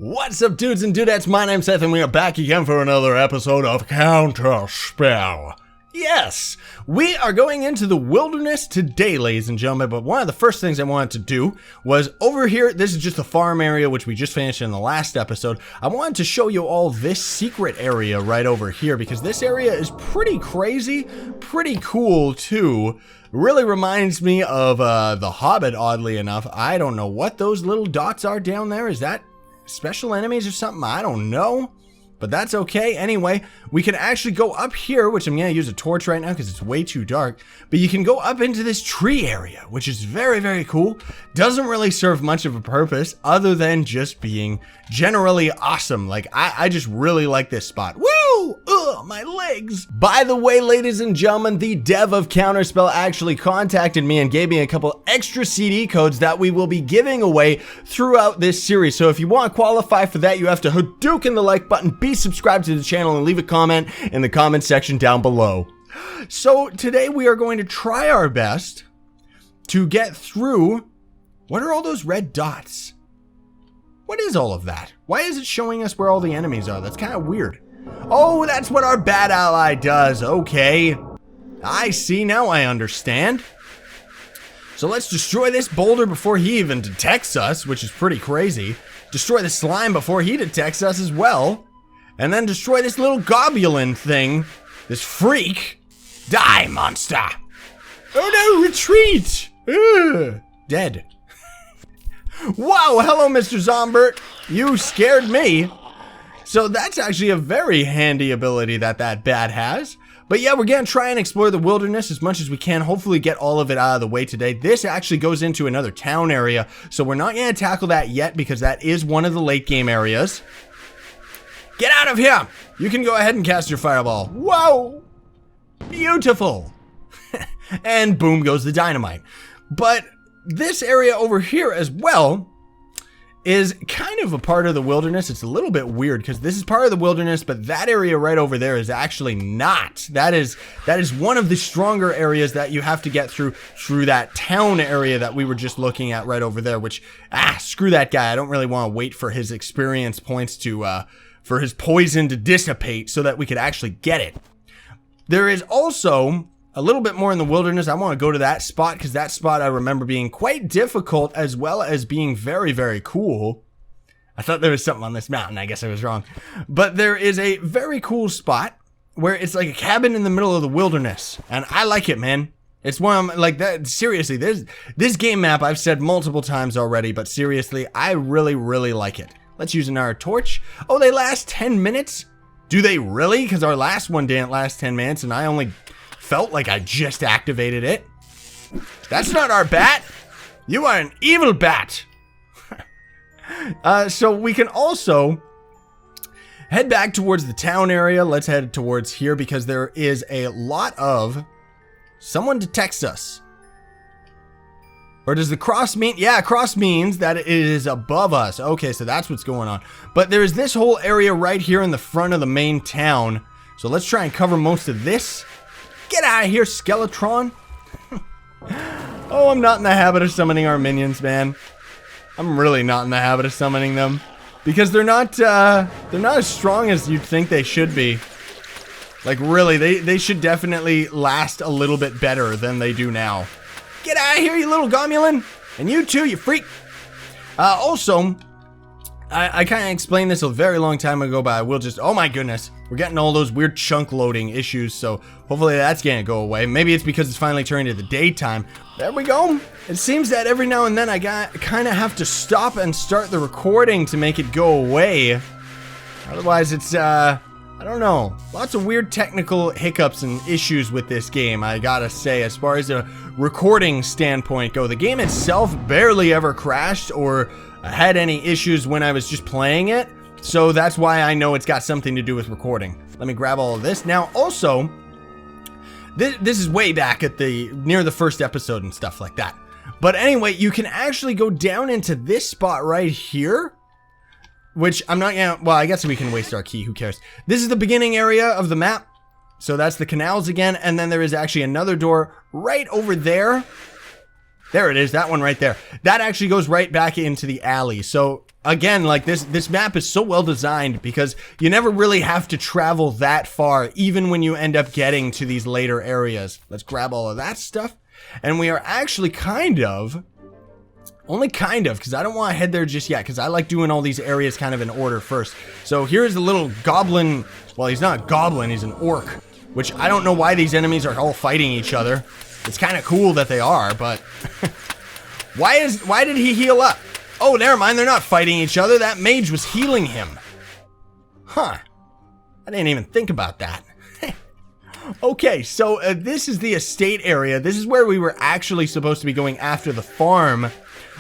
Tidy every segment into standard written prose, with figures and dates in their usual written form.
What's up, dudes and dudettes? My name's Scythe, and we are back again for another episode of Counterspell. Yes, we are going into the wilderness today, ladies and gentlemen, but one of the first things I wanted to do was over here. This is just the farm area, which we just finished in the last episode. I wanted to show you all this secret area right over here, because this area is pretty crazy, pretty cool too. Really reminds me of The Hobbit, oddly enough. I don't know what those little dots are down there. Is that special enemies or something? I don't know, but that's okay. Anyway, we can actually go up here, which I'm gonna use a torch right now because it's way too dark, but you can go up into this tree area, which is very, very cool. Doesn't really serve much of a purpose other than just being generally awesome. Like, I just really like this spot. Woo! Ugh, my legs. By the way, ladies and gentlemen, the dev of Counterspell actually contacted me and gave me a couple extra CD codes that we will be giving away throughout this series. So if you want to qualify for that, you have to Hadouken the like button, be subscribed to the channel, and leave a comment in the comment section down below. So today we are going to try our best to get through. What are all those red dots? What is all of that? Why is it showing us where all the enemies are? That's kind of weird. Oh, that's what our bad ally does. Okay. I see, now I understand. So let's destroy this boulder before he even detects us, which is pretty crazy. Destroy the slime before he detects us as well. And then destroy this little goblin thing. This freak. Die, monster. Oh no, retreat. Ugh. Dead. Wow, hello, Mr. Zombert. You scared me. So that's actually a very handy ability that bat has. But yeah, we're gonna try and explore the wilderness as much as we can. Hopefully get all of it out of the way today. This actually goes into another town area, so we're not gonna tackle that yet because that is one of the late game areas. Get out of here! You can go ahead and cast your fireball. Whoa! Beautiful! And boom goes the dynamite. But this area over here as well is kind of a part of the wilderness. It's a little bit weird because this is part of the wilderness, but that area right over there is actually not. That is one of the stronger areas that you have to get through that town area that we were just looking at right over there, which, screw that guy. I don't really want to wait for his experience points to, for his poison to dissipate so that we could actually get it. There is also a little bit more in the wilderness. I want to go to that spot because that spot I remember being quite difficult as well as being very, very cool. I thought there was something on this mountain. I guess I was wrong. But there is a very cool spot where it's like a cabin in the middle of the wilderness. And I like it, man. It's one of like that. Seriously, this game map I've said multiple times already, but seriously, I really, really like it. Let's use another torch. Oh, they last 10 minutes? Do they really? Because our last one didn't last 10 minutes and I only felt like I just activated it. That's not our bat. You are an evil bat. So we can also head back towards the town area. Let's head towards here because there is a lot of... Someone detects us. Or does the cross mean... Yeah, cross means that it is above us. Okay, so that's what's going on. But there is this whole area right here in the front of the main town. So let's try and cover most of this. Get out of here, Skeletron. Oh, I'm not in the habit of summoning our minions, man. I'm really not in the habit of summoning them. Because they're not as strong as you'd think they should be. Like, really, they should definitely last a little bit better than they do now. Get out of here, you little goblin. And you too, you freak. Also, I kind of explained this a very long time ago, but I will just... Oh my goodness. We're getting all those weird chunk loading issues, so hopefully that's gonna go away. Maybe it's because it's finally turning to the daytime. There we go. It seems that every now and then I kind of have to stop and start the recording to make it go away. Otherwise it's, I don't know. Lots of weird technical hiccups and issues with this game, I gotta say, as far as a recording standpoint go. The game itself barely ever crashed or had any issues when I was just playing it. So that's why I know it's got something to do with recording. Let me grab all of this. Now, also, this is way back at near the first episode and stuff like that. But anyway, you can actually go down into this spot right here, which I'm not gonna, well, I guess we can waste our key, who cares? This is the beginning area of the map. So that's the canals again, and then there is actually another door right over there. There it is, that one right there. That actually goes right back into the alley. So again, like this map is so well designed because you never really have to travel that far, even when you end up getting to these later areas. Let's grab all of that stuff. And we are actually only kind of, because I don't want to head there just yet, because I like doing all these areas kind of in order first. So here's the little goblin. Well, he's not a goblin, he's an orc, which I don't know why these enemies are all fighting each other. It's kind of cool that they are, but why did he heal up? Oh, never mind, they're not fighting each other. That mage was healing him. Huh. I didn't even think about that. Okay, so this is the estate area. This is where we were actually supposed to be going after the farm,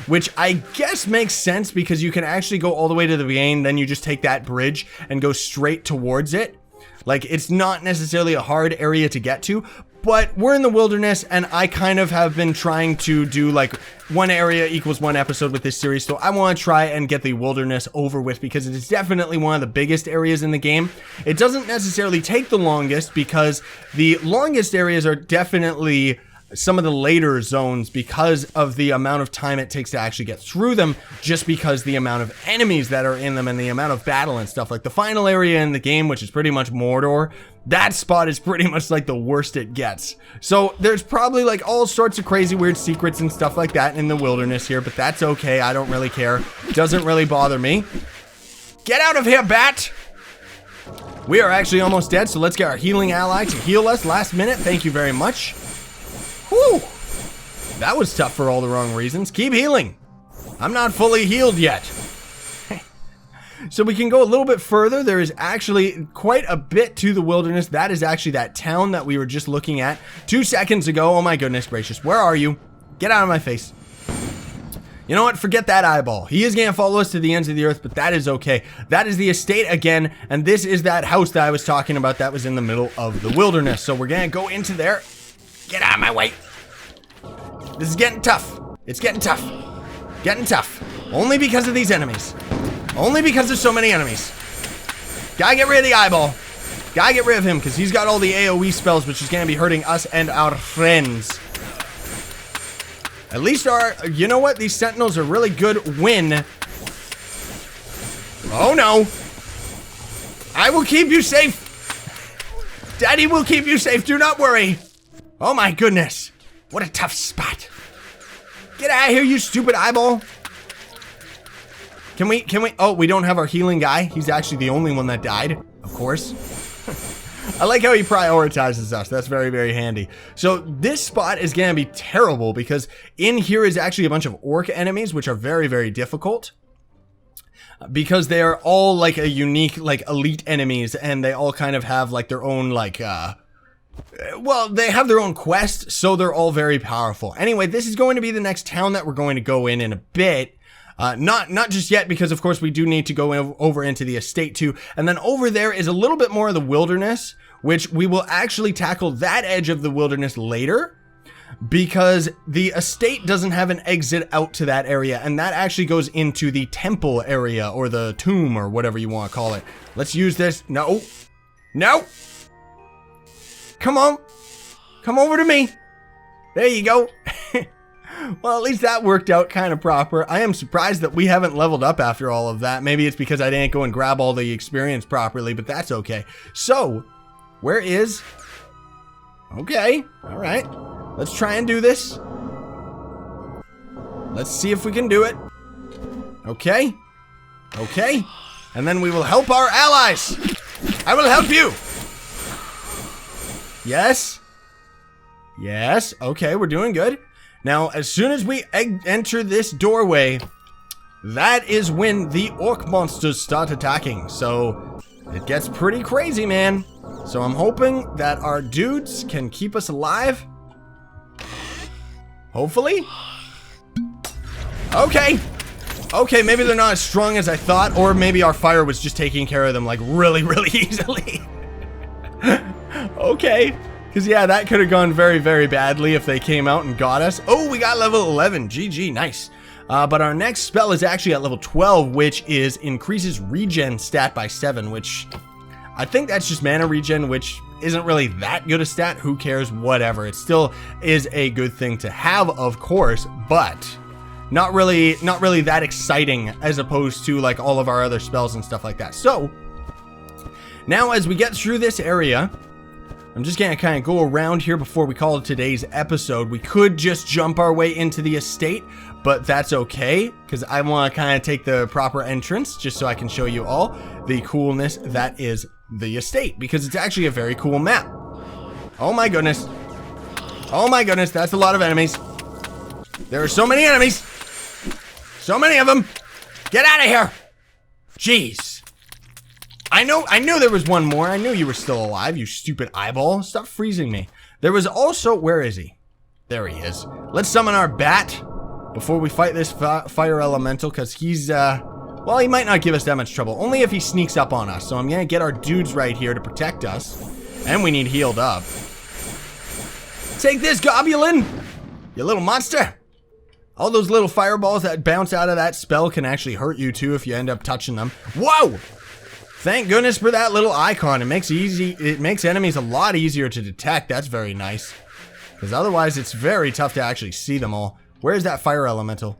which I guess makes sense because you can actually go all the way to the beginning, then you just take that bridge and go straight towards it. Like, it's not necessarily a hard area to get to, but we're in the wilderness, and I kind of have been trying to do, like, one area equals one episode with this series, so I want to try and get the wilderness over with, because it is definitely one of the biggest areas in the game. It doesn't necessarily take the longest, because the longest areas are definitely some of the later zones because of the amount of time it takes to actually get through them, just because the amount of enemies that are in them and the amount of battle and stuff. Like the final area in the game, which is pretty much Mordor, that spot is pretty much like the worst it gets. So there's probably like all sorts of crazy weird secrets and stuff like that in the wilderness here, but that's okay. I don't really care. It doesn't really bother me. Get out of here, bat! We are actually almost dead, so let's get our healing ally to heal us last minute. Thank you very much. Whew, that was tough for all the wrong reasons. Keep healing. I'm not fully healed yet. So we can go a little bit further. There is actually quite a bit to the wilderness. That is actually that town that we were just looking at 2 seconds ago. Oh my goodness gracious. Where are you? Get out of my face. You know what? Forget that eyeball. He is going to follow us to the ends of the earth, but that is okay. That is the estate again, and this is that house that I was talking about that was in the middle of the wilderness. So we're going to go into there. Get out of my way. This is getting tough. It's getting tough. Getting tough. Only because of these enemies. Only because there's so many enemies. Gotta get rid of the eyeball. Gotta get rid of him because he's got all the AoE spells, which is gonna be hurting us and our friends. At least you know what? These sentinels are really good when... Oh no. I will keep you safe. Daddy will keep you safe. Do not worry. Oh my goodness. What a tough spot. Get out of here, you stupid eyeball. Can we, oh, we don't have our healing guy. He's actually the only one that died, of course. I like how he prioritizes us. That's very, very handy. So this spot is going to be terrible because in here is actually a bunch of orc enemies, which are very, very difficult. Because they are all like a unique, like elite enemies, and they all kind of have like their own like, well, they have their own quest, so they're all very powerful. Anyway, this is going to be the next town that we're going to go in a bit. Not just yet, because of course we do need to go over into the estate too. And then over there is a little bit more of the wilderness, which we will actually tackle that edge of the wilderness later. Because the estate doesn't have an exit out to that area, and that actually goes into the temple area, or the tomb, or whatever you want to call it. Let's use this. No. No! Come on. Come over to me. There you go. Well, at least that worked out kind of proper. I am surprised that we haven't leveled up after all of that. Maybe it's because I didn't go and grab all the experience properly, but that's okay. So, where is... Okay, alright. Let's try and do this. Let's see if we can do it. Okay. Okay. And then we will help our allies. I will help you. Yes. Yes. Okay, we're doing good. Now, as soon as we enter this doorway, that is when the orc monsters start attacking. So, it gets pretty crazy, man. So I'm hoping that our dudes can keep us alive. Hopefully. Okay. Okay, maybe they're not as strong as I thought, or maybe our fire was just taking care of them like really, really easily. Okay. Because yeah, that could have gone very, very badly if they came out and got us. Oh, we got level 11. GG, nice. But our next spell is actually at level 12, which is increases regen stat by 7, which I think that's just mana regen, which isn't really that good a stat. Who cares? Whatever. It still is a good thing to have, of course, but not really that exciting as opposed to like all of our other spells and stuff like that. So now as we get through this area, I'm just gonna kind of go around here before we call it today's episode. We could just jump our way into the estate, but that's okay, because I want to kind of take the proper entrance just so I can show you all the coolness that is the estate, because it's actually a very cool map. Oh my goodness. Oh my goodness, that's a lot of enemies. There are so many enemies. So many of them. Get out of here. Jeez. I knew there was one more. I knew you were still alive, you stupid eyeball. Stop freezing me. There was also, where is he? There he is. Let's summon our bat before we fight this fire elemental, because he's, well, he might not give us that much trouble. Only if he sneaks up on us. So I'm gonna get our dudes right here to protect us. And we need healed up. Take this, Gobulin! You little monster! All those little fireballs that bounce out of that spell can actually hurt you too if you end up touching them. Whoa! Thank goodness for that little icon. It makes enemies a lot easier to detect. That's very nice. Because otherwise it's very tough to actually see them all. Where's that fire elemental?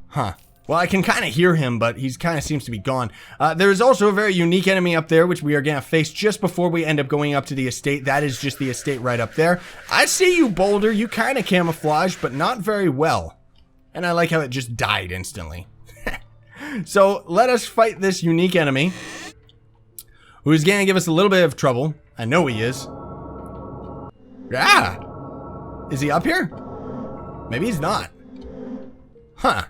Huh. Well, I can kind of hear him, but he's kind of seems to be gone. There is also a very unique enemy up there, which we are going to face just before we end up going up to the estate. That is just the estate right up there. I see you, Boulder. You kind of camouflage, but not very well. And I like how it just died instantly. So let us fight this unique enemy, who is going to give us a little bit of trouble. I know he is. Ah! Is he up here? Maybe he's not. Huh.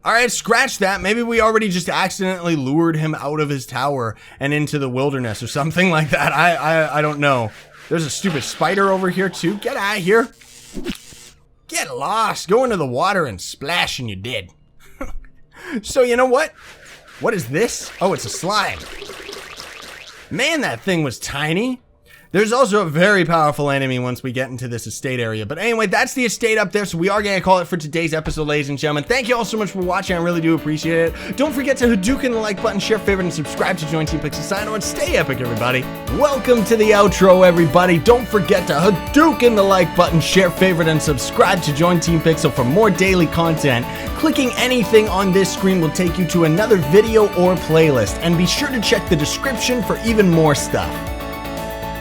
Alright, scratch that. Maybe we already just accidentally lured him out of his tower and into the wilderness or something like that. I don't know. There's a stupid spider over here too. Get out of here. Get lost. Go into the water and splash and you're dead. So you know what? What is this? Oh, it's a slime. Man, that thing was tiny. There's also a very powerful enemy once we get into this estate area. But anyway, that's the estate up there, so we are going to call it for today's episode, ladies and gentlemen. Thank you all so much for watching. I really do appreciate it. Don't forget to Hadouken the like button, share, favorite, and subscribe to join Team Pixel Sign on. Stay epic, everybody. Welcome to the outro, everybody. Don't forget to Hadouken the like button, share, favorite, and subscribe to join Team Pixel for more daily content. Clicking anything on this screen will take you to another video or playlist. And be sure to check the description for even more stuff.